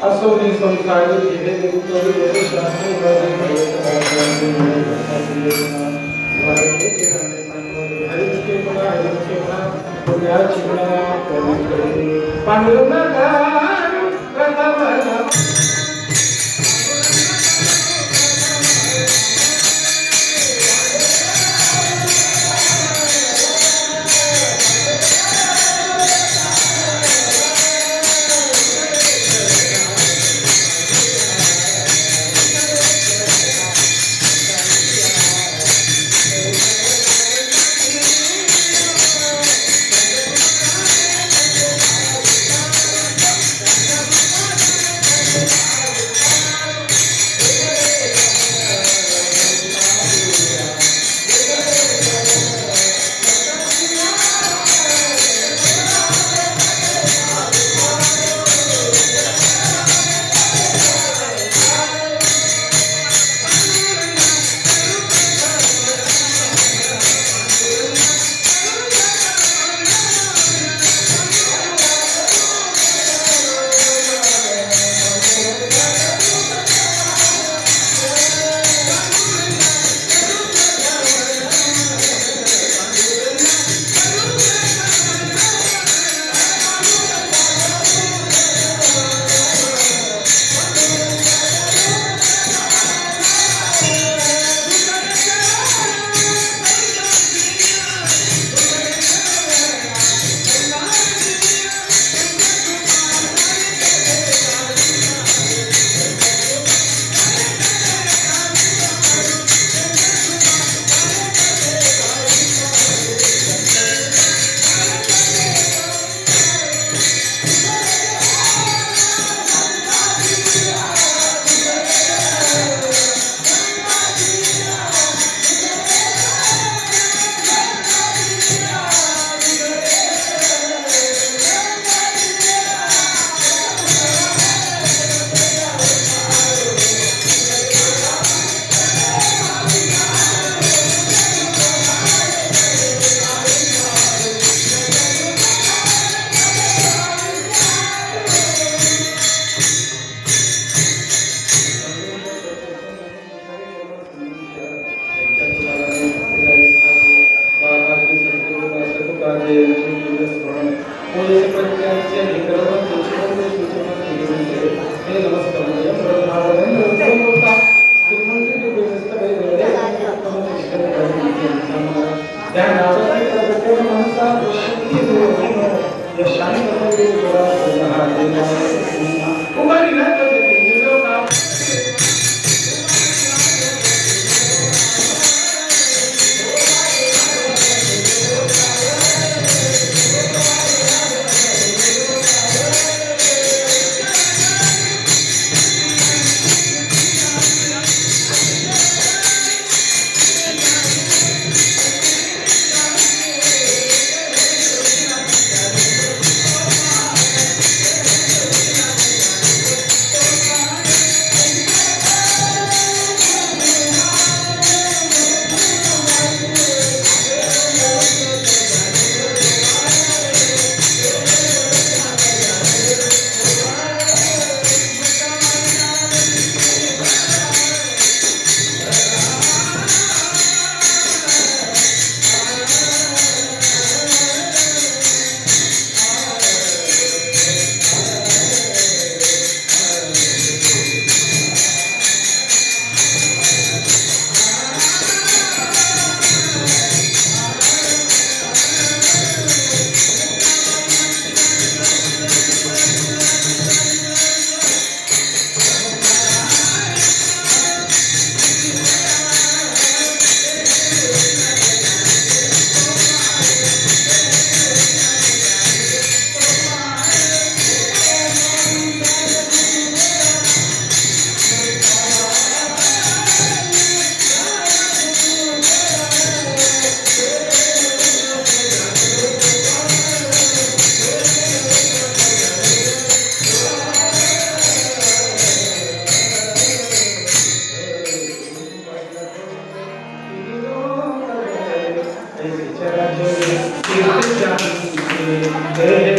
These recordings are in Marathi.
असोनी संसारी जिहे गुरु वेद शास्त्र वादे भगवत वादे के नामे पांडव हरि के बना पुण्याची गुणा पवित्र पांडुरंगा प्रथम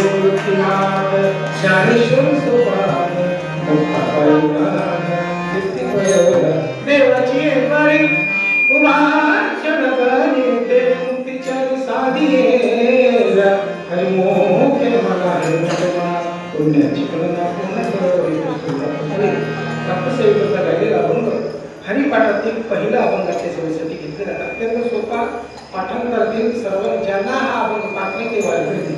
मूर्तिमान ज्ञानेश्वर सोपान मुक्ताबाई ज्ञान कीर्तिवयवला देवाची वारी उमाचन बने ते मुक्तीच्या साधिये हरिमोखे मला हरिमोखमा पुण्याची कळना पुन्हा रामसेवकाचा गायलेला अभंग हरिपाठातील पहिला अभंगाच्या सेवेसाठी घेतलेला अत्यंत सोपा पाठांतरातील सर्व ज्यांना हा अभंग पाठणे ते वारकरी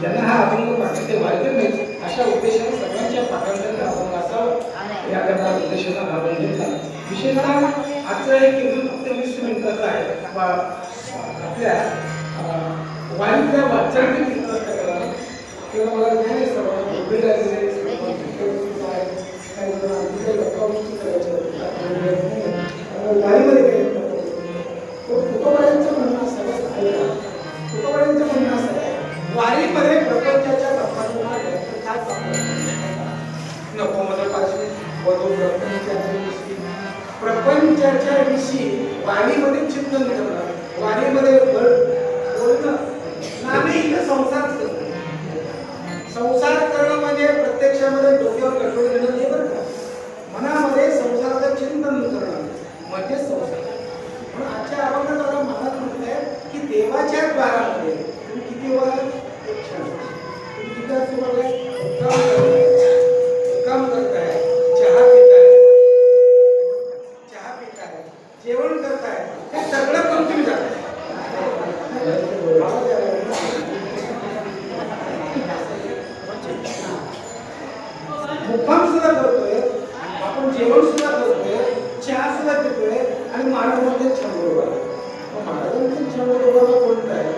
ज्यांना हा अभंग पाठणे ते वारकरी नाही अशा उद्देशाने सर्वांच्या पाठांतराचा अभंग असावा याकरता उद्देशाने हा अभंग घेतला. विशेषतः आजचा एक कीर्तन फक्त 20 मिनिटाचा आहे. आपल्या वारीतल्या वाचांची कीर्तन किंवा मला नाही सर्व वेगळे वारीमध्ये तुकोबारांचं म्हणणं असं आहे वारीमध्ये प्रपंचाच्या नको मदपाशी प्रपंचाच्या विषयी वारीमध्ये चिंतन करणं वारीमध्ये बोलणं नामे संसार करणं म्हणजे प्रत्यक्षामध्ये डोक्यावर कंट्रोल घेणं हे बरं का मनामध्ये संसाराचं चिंतन करणं म्हणजे संसार. म्हणून आजच्या अभंगात मला म्हणत आहे की देवाच्या द्वारामध्ये तुम्ही किती वर तुम्ही किती काम करताय चहा पिताय जेवण करताय हे सगळं करून तुम्ही जाताय. मुक्काम सुद्धा करतोय आपण जेवण सुद्धा करतोय चहा सुद्धा पितोय आणि महाराजांचे छंदोबा महाराजांचे छंदोबा कोणता आहे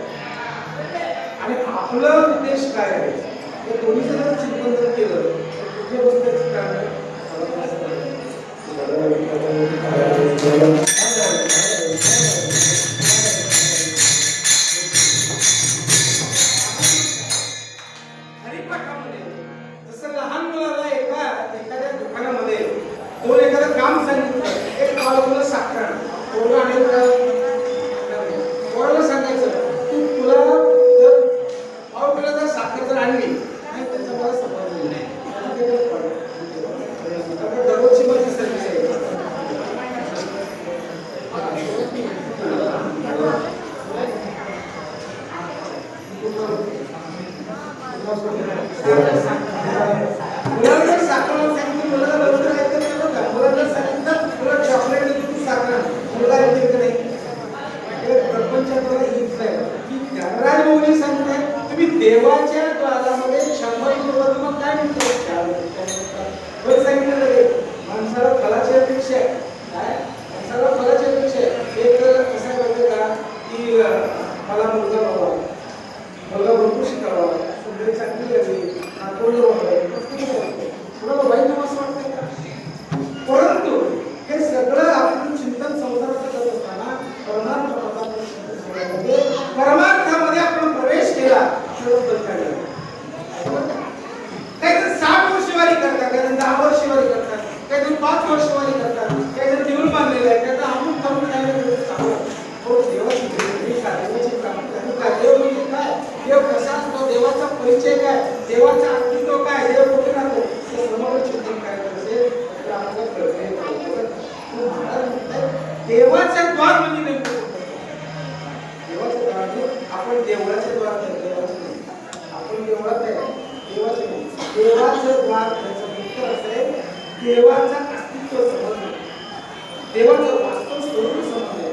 आणि आपला उद्देश काय आहे हे दोन्हीचं जर चिंतन जर केलं तर कुठल्या गोष्टीचं काय आहे काम सांगितलं एक पावलं साखर पोराला सांगायचं तू तुला जर पाव किलो जर साखर जर आणली नाही त्याचा मला समजलं नाही दररोजची माझी सर्विस आहे. मुलाला साखर सांगितलं मुलाला बरोबर आहे मुलाला सांगितलं तुला चॉकलेट देतो साखर मुलगा येते की नाही प्रपंचात हीच आहे की ज्ञानराज मौली सांगताय तुम्ही देवाच्या द्वारामध्ये 100 किलो मग काय म्हणतो सांगितलं माणसाला फलाची अपेक्षा आहे काय माणसाला फलाची अपेक्षा आहे. एक कसं करते का की मला मुलगा व्हावा मुलगा भरपूर शिकावा सुंदरी चांगली यावी नातवंड व्हावे तुला वाईट असं वाटतंय का परंतु हे सगळं आपण चिंतन संसाराचं करत असताना परमार्थामध्ये आपण प्रवेश केला काहीतरी 60 वर्षवारी करतात काहीतरी 10 वर्षवारी करतात काहीतरी 5 वर्षवारी करतात काहीतरी देऊळ बांधलेलं आहे त्याचा अमुक करून देवाची देव म्हणजे काय देव कसा असतो देवाचा परिचय काय देवाचा अस्तित्व काय देव कुठे राहतो हे समोर चिंतन करायचं असेल तर आपल्याला कळते. देवाचा द्वार म्हणजे नेमकं देवाचं द्वार आपण देवळाचे द्वार आपण देवळात आहे देवाचे नाही देवाचं द्वार त्याचं मुख्य असेल देवाचा अस्तित्व समजणे देवाचं वास्तव स्वरूप समजणे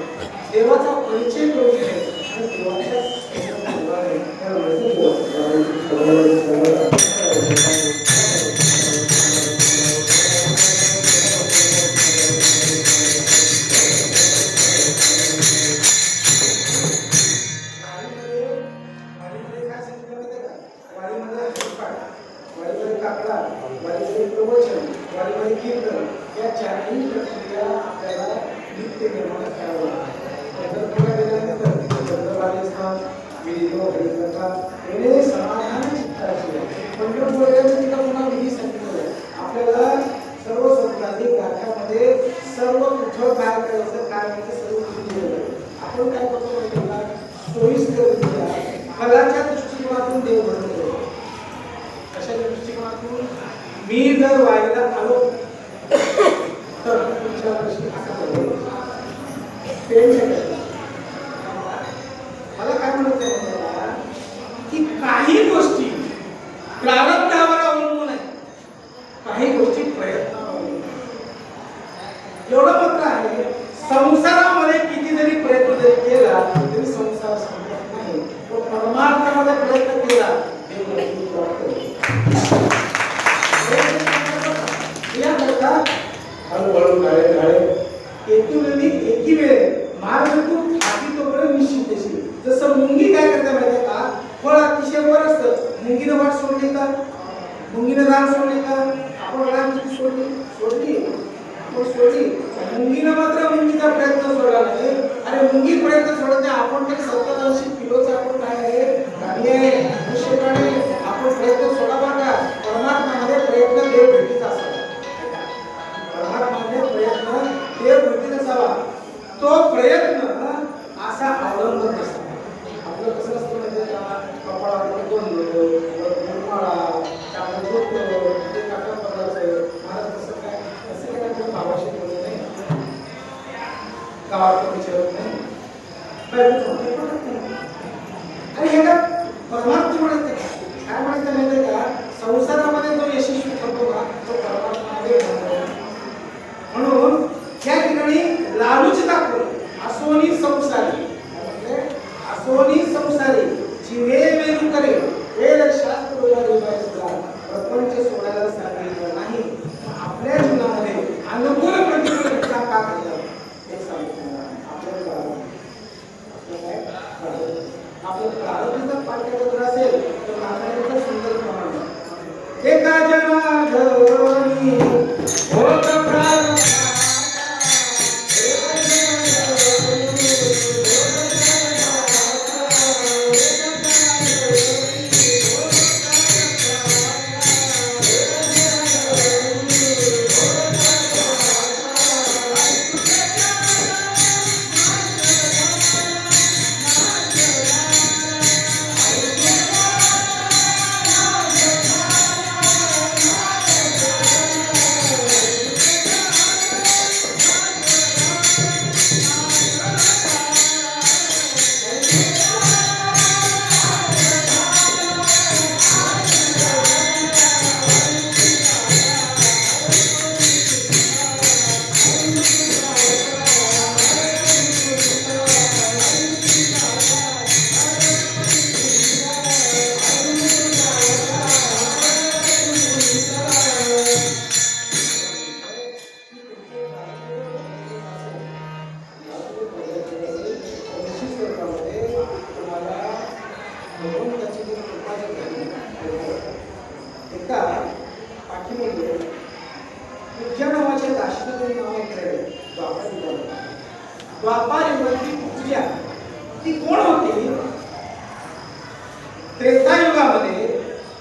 देवाचा परिचय करून घेणे आणि देवाच्या आपल्याला सर्व संस्कृती गाथ्यामध्ये सर्व कुठं काय करायचं काय सर्व आपण काय करतो सोयीस्कर फलाच्या दृष्टिकोनातून देव बनवतो मी जर वाईला आलो तर पुढच्या वर्षी असं करेल. मला काय म्हणायचं आहे की काही गोष्टी प्रारब्धावर अवलंबून आहे, काही गोष्टी प्रयत्नावर अवलंबून. एवढं मात्र आहे, संसारामध्ये किती जरी प्रयत्न जरी केला तरी संसार संपत नाही. तो परमार्थामध्ये प्रयत्न केला हळूहळू काळे काळे एकी वेळे मार्ग तू हाती तोपर्यंत निश्चित देशील. जसं मुंगी काय करते माहिती का, फळ अतिशय वर असतं, मुंगीनं वाट सोडली का, मुंगीनं रान सोडली का, आपण रान सोडली मुंगीनं मात्र मुंगीचा प्रयत्न सोडला नाही. अरे मुंगी प्रयत्न सोडत नाही, आपण तरी 70-80 किलोचा आपण काय आहे गाडी आहे, आपण प्रयत्न सोडावा का. परमात्मामध्ये प्रयत्न देव भेटीचा असावा, परमात्मामध्ये प्रयत्न देव भेटीचा असावा. तो प्रयत्न असा अवलंबून असतो. आपलं कसं असतं म्हणजे कपाळावर दोन मुरमाळा चांगलं झोपलं ते काका पदाचं महाराज कसं काय भावाशी बोलत नाही, गावात विचारत नाही, आणि हे का परमात्मा म्हणायचं काय म्हणायचं माहिती का, संसारामध्ये जो यशस्वी होतो ना तो परमात्मामध्ये म्हणून या ठिकाणी लालूच दाखवलं. असोनी संसारी असोनी संसारी जीवे वेरू करे वेद शास्त्र प्रपंच सोडायला सांगितलं नाही. आपल्या जीवनामध्ये अनुकूल प्रतिकूल घटना का घडल्या हे सांगितलं. आपलं प्रारब्धाचा पाठ्यक्रम असेल तर नारायणाचं सुंदर प्रमाण एका जनार्दनी होत प्रारब्ध द्वापार युगाची पूजा ती कोण होती. त्रेता युगामध्ये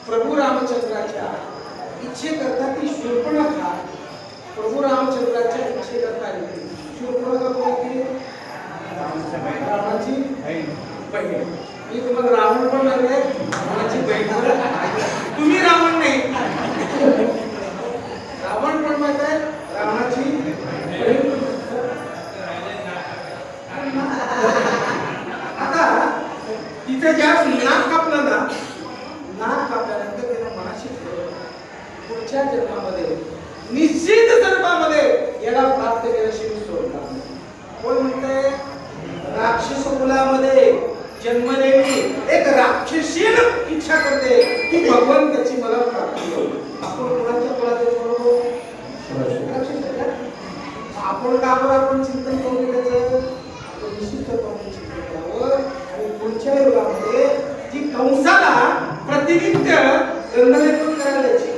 प्रभू रामचंद्राच्या इच्छेकरता ती शूर्पणखा प्रभू रामचंद्राच्या इच्छेकरता होती. शूर्पणखा कोण होती, रावणाची बहीण. मी तुम्हाला रावण पण म्हणले, रावणाची बहीण. तुम्ही रावण नाही, रावण पण माहित आहे, रावणाची बहीण. आता तिथे ज्या नाक कापलं ना, नाक कापल्यानंतर त्याला मनाशी पुढच्या जन्मामध्ये निश्चित जन्मामध्ये याला प्राप्त केल्याशिवाय सोडणार नाही. कोण म्हणते, राक्षस कुलामध्ये जन्मलेली एक राक्षसीन इच्छा करते की भगवान त्याची मला प्राप्ती हो. आपण कोणाच्या कुलाचे बरोबर आपण का बरं आपण चिंतन करून त्याचं निश्चित चिंतन करावं. आणि पुढच्या युगामध्ये जी कंसाला प्रतिनित्य गंधलेपन करायला द्यायची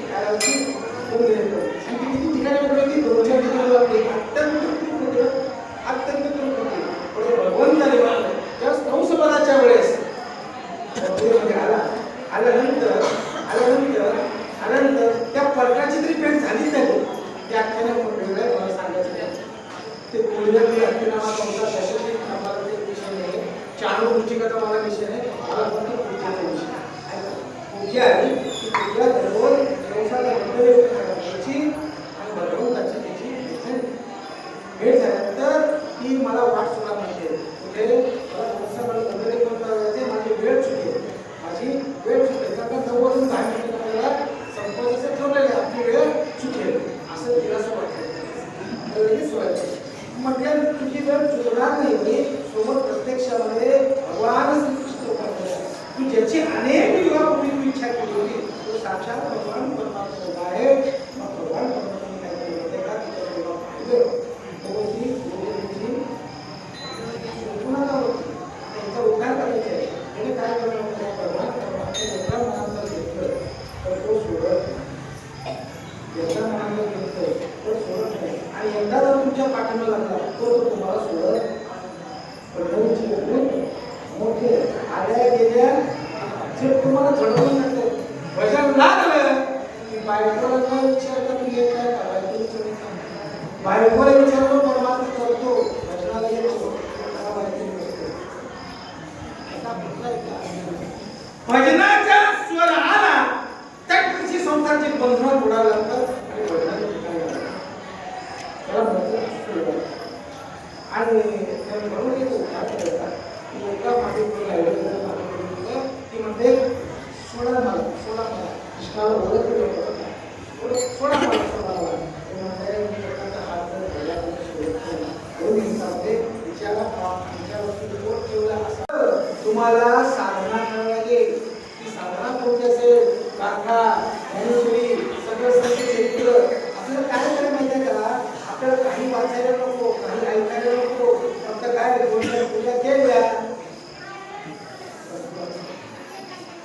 किती ठिकाणी होती, 2-4 ठिकाणी अत्यंत भगवंत कंसपदाच्या वेळेस आल्यानंतर त्या पर्टाची तरी भेट झालीच नाही. त्या आख्याने मला सांगायचं ते पुढल्या चालू गोष्टीचा मला विषय नाही, मला फक्त पुढच्याचा विषय की तुझ्या घरावर व्यवसायाला वगैरे करायची आणि भगवंताची त्याची भेट झाल्यानंतर ती मला वाट सुद्धा माहिती कुठे मला व्यवसायाला वगैरे पण करायचे माझी वेळ चुकेल कारण जवळून 10 मिनिटं आपल्याला संपवायचं ठरलेलं आपली वेळ चुकेल असं तिला असं वाटतं लगेच व्हायचं म्हटलं तुझी वेळ चुकणार नाही सोबत प्रत्यक्षामध्ये भगवान श्रीकृष्ण तू ज्याची अनेक युगापूर्वी इच्छा केली होती तो साक्षात भगवान परमात्मा आहे मग भगवान परमात्मा काय केलं का तिच्या पाहिलं पुन्हा होती त्यांचा उद्धार करायचा आहे त्याने काय करणार भगवान परमात्मा मनात घेतलं तर तो सोडत याचा मनात घेतलं तर सोडत नाही आणि एकदा जर तुमच्या पाठीला लागला तो तुम्हाला सोडत मोठे आल्या गेल्या जे तुम्हाला घडवून टाकतो भजन लागलं की बायकोला विचारता तू येत काय करायचं बायकोला विचारतो परमात्मा करतो भजनाला येतो भजनाचा स्वर आला त्या तुमची संसारची बंधनं तोडायला लागतात आणि भजनाची त्याला म्हणतो आणि म्हणून येतो की एका मागे ती म्हणते सोडा मला कृष्णाला सोडा मला तुम्हाला साधना करावी लागेल ती साधना कोणती असेल गाथा ज्ञानेश्वरी सगळं चरित्र आपल्याला काय करायला माहिती आहे का आपल्याला काही वाचायला नको काही ऐकायला नको फक्त काय पूजा केल्या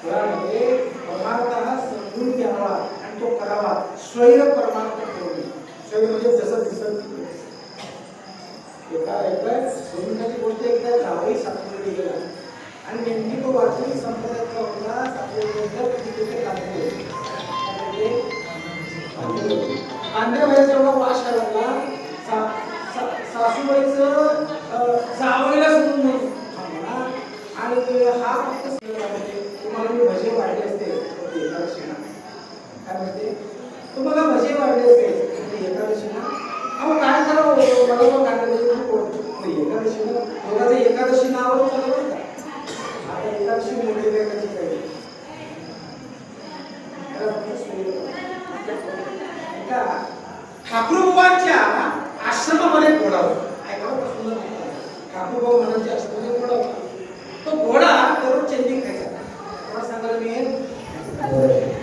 परमार्थ हा समजून घ्यावा आणि तो करावा स्वैर परमार्थ करून स्वैर म्हणजे जसं दिसत एका सोडण्याची गोष्ट एकदा जावई सापडली गेला आणि नेमकी तो वाचून संप्रदायाचा होता कांद्याबाईचा एवढा वास लागला सासूबाईचं जावईला सोडून आणि हा फक्त तुम्हाला मी भजे वाढले असते एकादशीला काय म्हणते तुम्हाला भजे वाढले असते एकादशीला अहो काय करावं मला तो एकादशीला दोघांचं एकादशी नावावर चालवलं का आता एकादशी मोठी वेगाची काही ठाकूरबाबांच्या आश्रमामध्ये घोडा होता ऐकावं सुंदर ठाकूरबाबा महाराजांच्या आश्रमामध्ये घोडा होता तो घोडा दररोज चेंजिंग खायचा कोणा सांगायला मी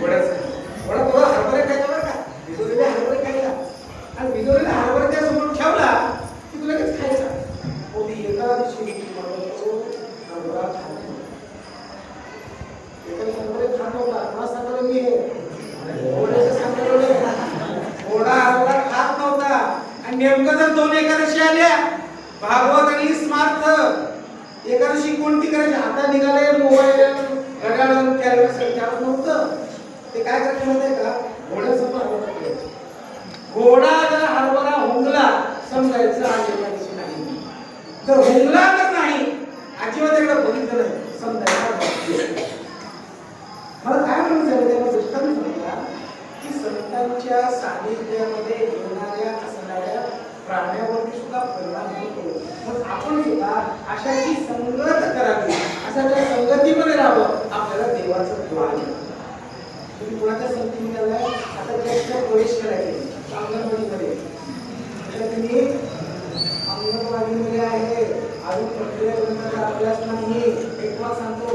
घोडा थोडा हरभरे खायचा बरं का भिजवलेले हरभरे खायचा आणि भिजवलेला हरभरे त्या समोर ठेवला की तुला लगेच खायचा ती एका दिवशी हरभरा खातो एका हरभरे खात होता कोणा सांगायला मी घोड्याचं सांगायला घोडा हरभरा खात नव्हता आणि नेमकं जर 2 एकादशी आल्या भागवत आणि स्मार्थ एकादशी कोणती करायची आता निघाले मोबाईल घड्याळ कॅलेंडर नव्हतं ते काय करायचं माहिती आहे का घोड्यासमोर घोडा जर हरभरा हुंगला समजायचं आज एकादशी नाही जर हुंगला तर नाही अजिबात एकदा बघितलं नाही समजायचं मला काय म्हणायचं त्याला दृष्टांत सांगा की संतांच्या सानिध्यामध्ये येणाऱ्या असणाऱ्या प्राण्यावरती सुद्धा परिणाम होतो मग आपण सुद्धा अशाची संगत करावी अशाच्या संगतीमध्ये राहावं आपल्याला देवाचं द्वार तुम्ही कोणाच्या संगतीमध्ये आलाय आता त्याच्या प्रवेश करायचे अंगणवाडीमध्ये तुम्ही अंगणवाडीमध्ये आहे अजून प्रक्रिया ग्रंथाचा अभ्यास नाही एक सांगतो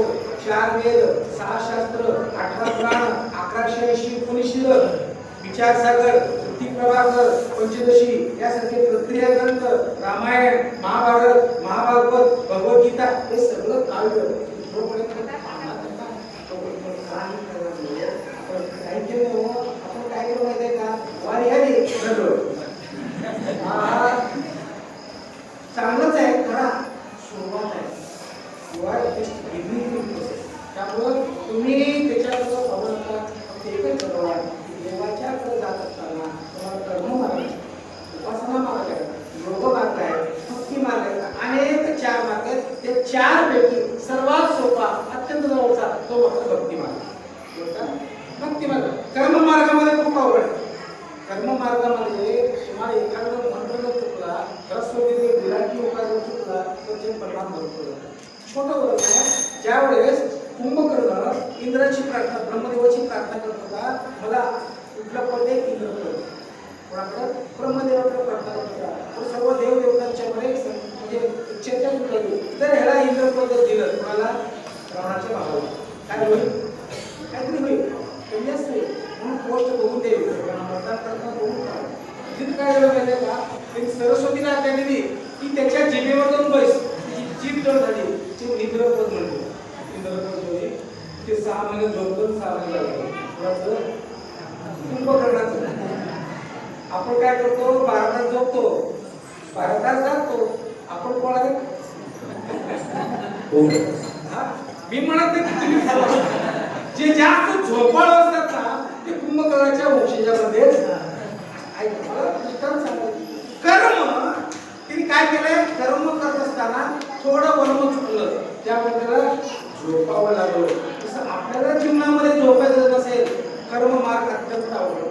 4 वेद 6 शास्त्र 18 पुराण 1180 उपनिषद विचारसागर प्रभाकर पंचदशी यासारखे प्रक्रिया ग्रंथ रामायण महाभारत महाभागवत भगवद्गीता हे सगळं काव्य आपण काय केलं माहिती आहे का वारी आली चांगलंच आहे खरा सुरुवात आहे त्यामुळं तुम्ही त्याच्याकडे बघता एकच बघा देवाच्याकडे जात असताना तुम्हाला कर्म मार्ग उपासना मार्ग आहे योग मार्ग आहे भक्ती मार्ग आहे अनेक 4 मार्ग आहेत ते 4 पैकी सर्वात सोपा भक्ती मार्ग. कर्म मार्गामध्ये खूप अवघड आहे. कर्म मार्गामध्ये तुम्हाला एखादा मंत्र जर चुकला, सरस्वती विराटी उपाय जर चुकला तर ते परिणाम भरपूर छोटं उदाहरण आहे. ज्यावेळेस कुंभकर्ण इंद्राची प्रार्थना, ब्रह्मदेवाची प्रार्थना करत होता, मला कुठलं पद आहे इंद्र कोणाकडं ब्रह्मदेवाकडे प्रार्थना करत होता. तो सर्व देवदेवतांच्या मध्ये म्हणजे चर्चा केली. जर ह्याला इंद्र पद दिलं कोणाला, रावणाच्या भावाला, काय होईल? काहीतरी होईल, कमी असते. म्हणून पोस्ट बघून दे, मतदान करताना बघून करा. जिथं काय झालं माहिती आहे का, त्यांनी सरस्वतीला आज्ञा दिली की त्याच्या जिभेवर जाऊन बस. जीभ जड झाली, ते इंद्रपद म्हणतो. इंद्रपद होईल ते 6 महिने झोपतो, 6 महिने लागतो. कुंभकर्णाचं आपण काय करतो, 12 तास झोपतो, 12 तास जागतो. आपण कोणाला मी म्हणत नाही, जे जास्त झोपाळ असतात ना ते कुंभकर्णाच्या वंशजामध्ये कर्म तिने काय केलंय, कर्म करत असताना थोडं वर्म चुकलं, त्यामुळे त्याला झोपावं लागलं. तसं आपल्याला जीवनामध्ये झोपायचं नसेल, कर्म मार्ग अत्यंत अवघड.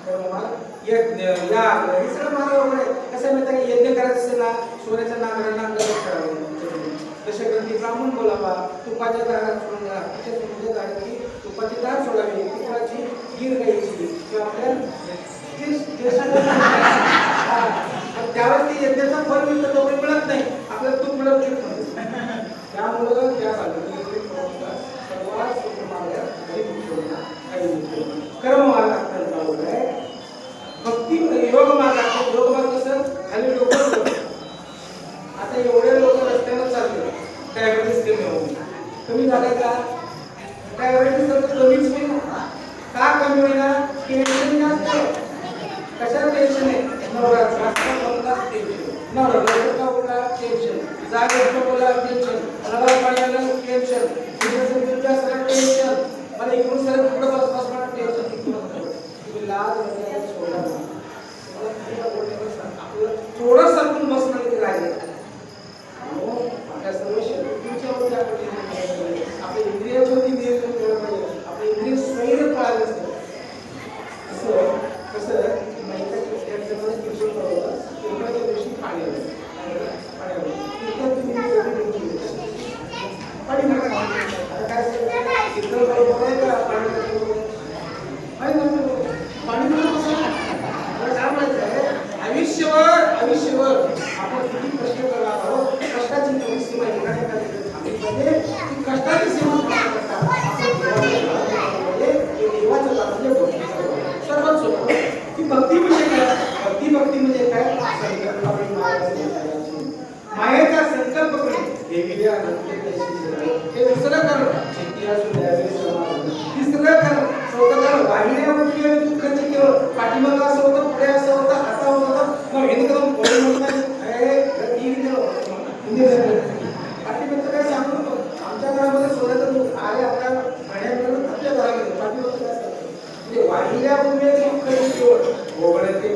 कर्म मार्ग यज्ञ याग हे सगळं मार्ग अवघड आहे. कसं माहिती आहे, यज्ञ करायचं असेल ना, सोन्याच्या नांगरांना अंगावर खेळावं, तशा ग्रंथी ब्राह्मण बोलावा, तुपाच्या दारात सोडून द्या, तिच्या सोन्याच्या दाराची तुपाची दार सोडावी, तुपाची गीर घ्यायची किंवा आपल्या त्यावेळेस ती यज्ञाचा फल मिळतं, तो मिळत नाही, आपल्याला तूप मिळत नाही. त्यामुळं त्या कर्म मार्ग अत्यंत अवघड आहे. भक्ती योग मार्ग आहे. योग मार्ग कसं खाली डोकं, आता एवढे लोक रस्त्यावर चालले, डायबिटीस कमी झालाय का? डायबिटीस तर कमीच होईल. का कमी होईना? टेन्शन जास्त आहे. कशाला टेन्शन आहे? नवरात्र टेन्शन, नवरात्र बोला टेन्शन, जागेचं बोला टेन्शन, नवरा पाण्याला टेन्शन, टेन्शन, मला इकडून सर पुढे बसणार टेन्शन. तुम्ही लाज सोडा, थोडं सरकून बसणार की राहिले. आपल्या सर्व शरीराच्या आपल्या इंद्रियावरती नियंत्रण केलं पाहिजे. आपले इंद्रिय स्वैर पाळायला असतं. कसं दिवशी पाणी आयुष्यभर आपण किती कष्ट करणार आहोत, कष्टाची थोडी सीमा कष्टाची सीमा सर्वात सोपं की भक्ती म्हणजे काय? भक्ती म्हणजे काय? मायेचा संकल्प करणे, हे दुसरं करणं, तिसरं करणं, चौथं करणं. वाहिन्या दुःखाची केवळ पाठीमागं असं होतं, पुढे असं होतं, आता होतं, मग हे करून पुढे म्हणतात पाठीमागचं काय सांगू नको. आमच्या घरामध्ये सोन्याचं दूध आहे, आपल्या भाड्याकडून आपल्या घरामध्ये पाठीमागचं काय सांगतो म्हणजे वाहिल्या दुःखाची केवळ भोगण्याचे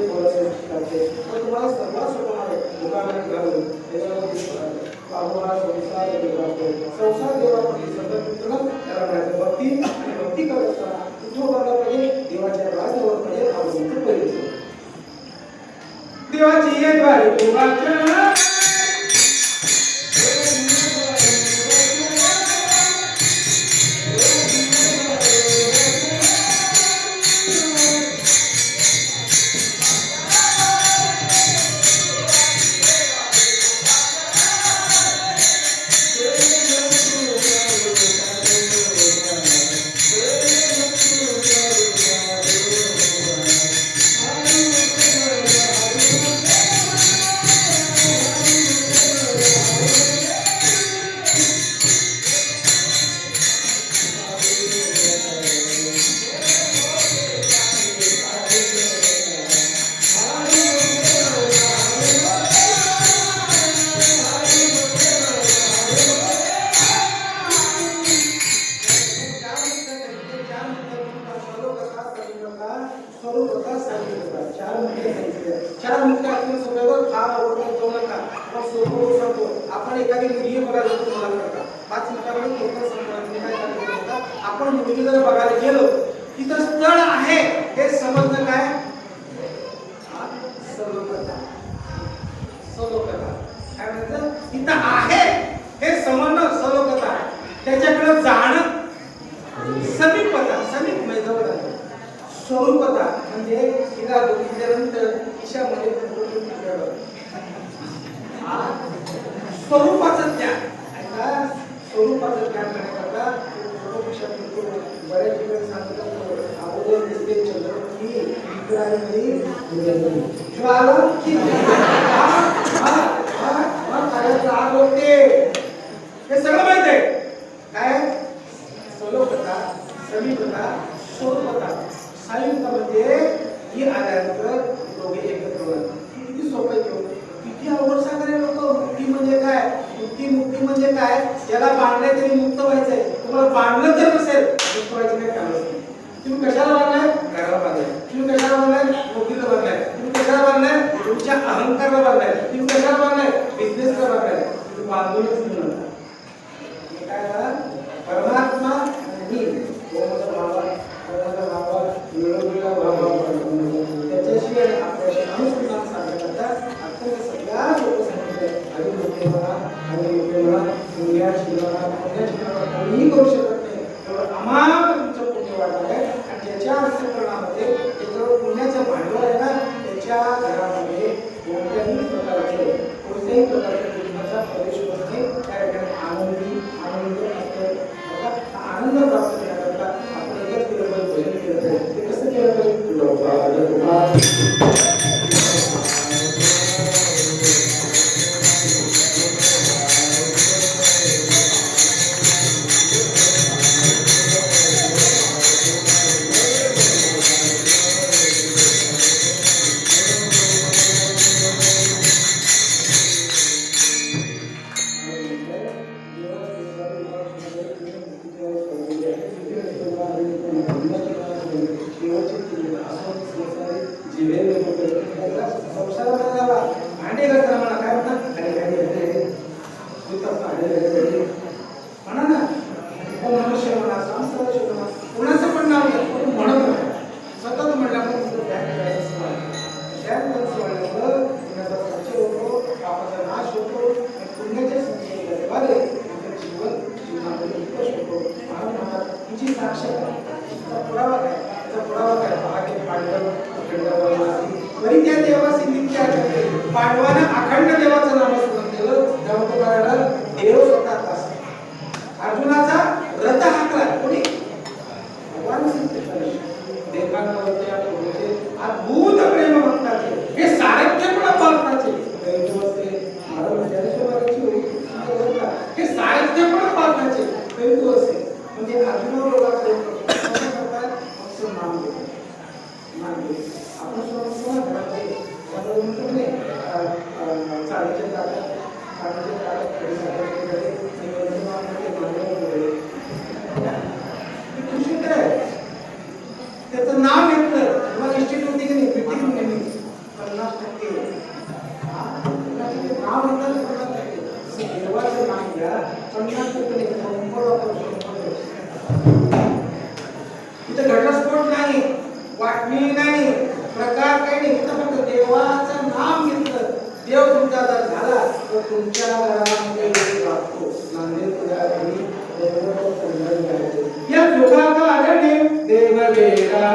पण तुम्हाला सर्वात सोपं आहे. दुकानात घालून संसार देवामध्ये सतत भक्ती आणि भक्ती करत असताना कुठं बघायला पाहिजे, देवाच्या राजावर पाहिजे. आवडीचं पाहिजे देवाची एक बारी देवाच्या आपण एखादी मुलगी बघायला आपण मुलगी जर बघायला गेलो तिथं स्वरूपता म्हणजे हिला बघितल्यानंतर खिशामध्ये स्वरूपाचं ज्ञान. स्वरूपाचं ज्ञान करण्याकरता बऱ्याच ठिकाणी सांगतात अगोदर दिसते चंद्रमुखी विक्रांती ज्वालामुखी आग होते. हे सगळं माहित आहे. काय स्वरूपता, समीपता, स्वरूपता, संयुक्त म्हणजे ही आल्यानंतर दोघे एकत्र होतात. किती सोपं आहे, किती अवघड सांगणारे लोक. मुक्ती म्हणजे काय, मुक्ती म्हणजे काय, ज्याला बांधलंय तरी मुक्त व्हायचंय. तुम्हाला बांधलं जर नसेल मुक्त व्हायचं काय काम नसतं. तुम्ही कशाला बांधलाय, घराला बांधलाय. तुम्ही कशाला बांधलाय, नोकरीला बांधलाय. तुम्ही कशाला बांधलाय, तुमच्या अहंकाराला बांधलाय. तुम्ही कशाला बांधलाय, बिझनेसला बांधलाय. तुम्ही बांधूनच मिळणार काय झालं. परमात्मा आणि त्याच्याशिवाय आपल्याशी अनुसंधान साधण्याकरता अत्यंत सगळ्या लोक सांगितलं आणि मोठे म्हणा आणि मोठे म्हणा पुण्याची म्हणा पुण्याची म्हणा कोणीही करू शकत नाही. तेवढं आम्हाला तुमचं पुण्य वाढलं आहे. आणि त्याच्या अंतःकरणामध्ये त्याच्यावर पुण्याचं भांडवल आहे ना, त्याच्या घरामध्ये कोणत्याही प्रकारच्या जीवनाचा प्रवेश होत नाही. त्या ठिकाणी आनंद असतं. आनंद प्राप्त करण्याकरता आपण एकच केलं पाहिजे, भजन केलं पाहिजे. ते कसं केलं पाहिजे, भांडे करताना म्हणा काय म्हणतात म्हणा ना, मनुष्य म्हणा, संसार म्हणा, कोणाचं पण नाव म्हणत सतत म्हणलं पापाचा नाश होतो आणि पुण्याच्या संख्येद्वारे जीवनामध्ये विकास होतो. म्हणून तुझी साक्षात पुरावा काय, त्याचा पुरावा काय, पहाटे पांडव तरी त्या देवाची नित्य आठवते. पांडवानं अखंड देवाचं नामस्मरण केलं. देव स्वतः असतो. अर्जुनाचा रथ हाकला कोणी, भगवान देवांवरती अद्भुत प्रेम भक्ताचे, हे सारख्य पण पालकाचे हे सारख्य पण पालकाचे पैतू असे. म्हणजे अर्जुनावर नाम आपण स्वतः घरामध्ये चाळीच्या ताटात त्याचं नाव घेतलं. तुम्हाला इष्टिट होती की नाही, मीटिंग नेहमी 50% नाव घेतलं. 50% देवाचं नाव घ्या. 50% इथं घटस्फोट नाही, वाटणी नाही, प्रकार काही नाही. इथं फक्त देवाचं नाम घेतलं. देव तुमचा जर झाला तर तुमच्या घरामध्ये राहतो. या लोकांना आढळणे देव गेला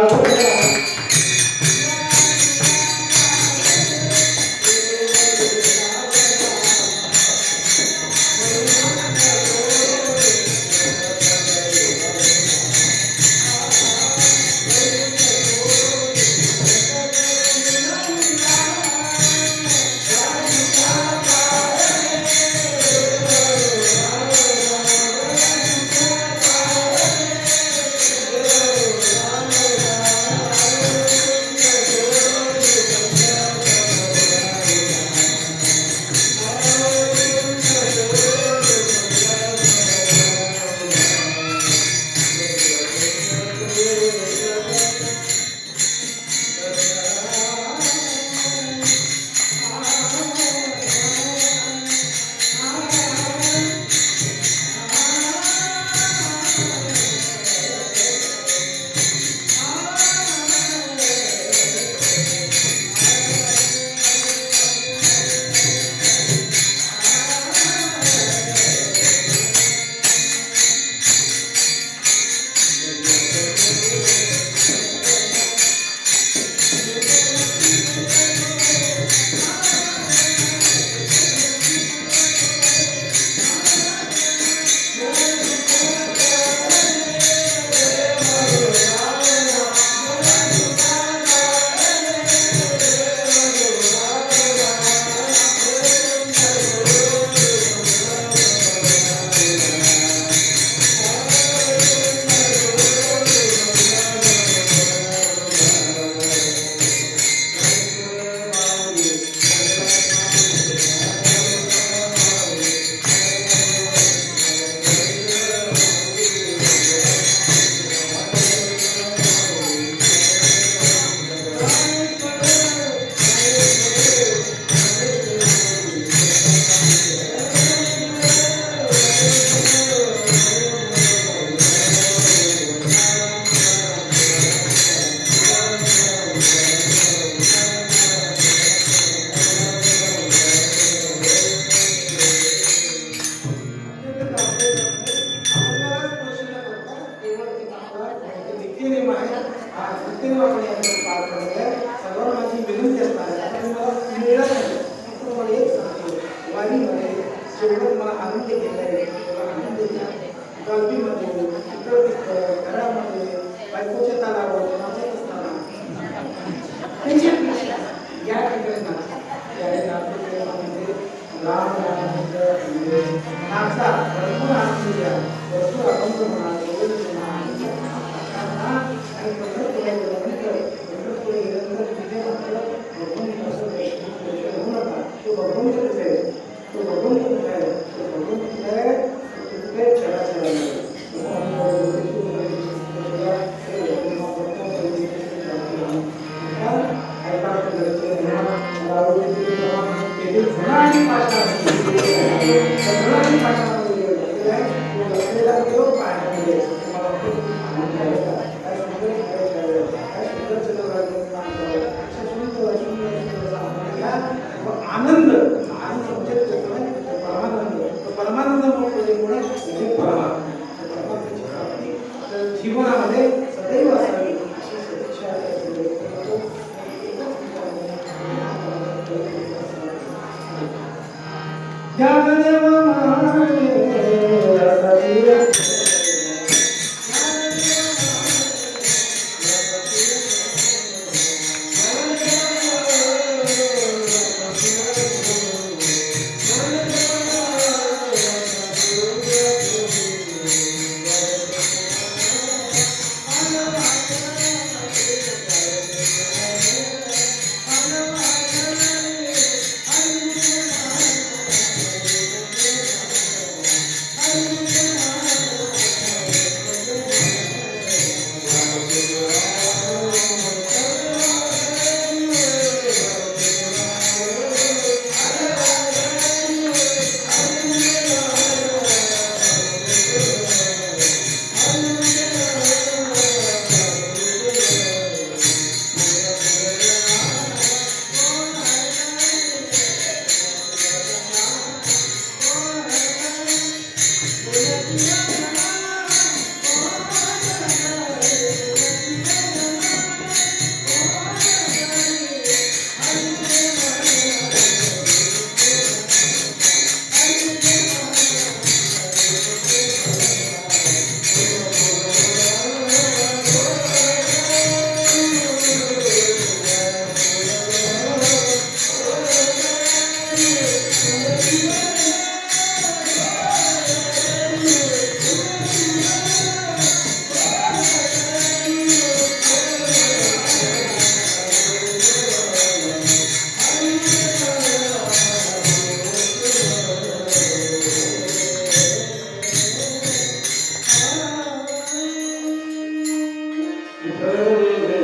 कृत्रिम आपण याचं पार पडले सर्व माझी विनंती असणार मला मिळत नाही मला एक सांगतो वारीमध्ये जेवढं मला आनंद घेतला आहे मला आनंद घ्या गलबीमध्ये इतर घरामध्ये बायकोच्या तालावर नाचत असताना त्याच्यापेक्षा या ठिकाणी राम नाचा भरपूर आनंद घ्या भरपूर अभंग म्हणा गोविंद म्हणा आणि पंढरपुढे गेल्यानंतर तिथे मात्र भगवंत असं होऊ नका तो भगवंत कुठे आहे तो भगवंत कुठे आहे तो भगवंत कुठे आहे कुठे चराचरामध्ये आनंद आनंद म्हणजे परमानंद परमानंद म्हणजे परमात्म्याची प्राप्ती जीवनामध्ये सदैव असावी अशी सदिच्छा ज्ञानदेव Hare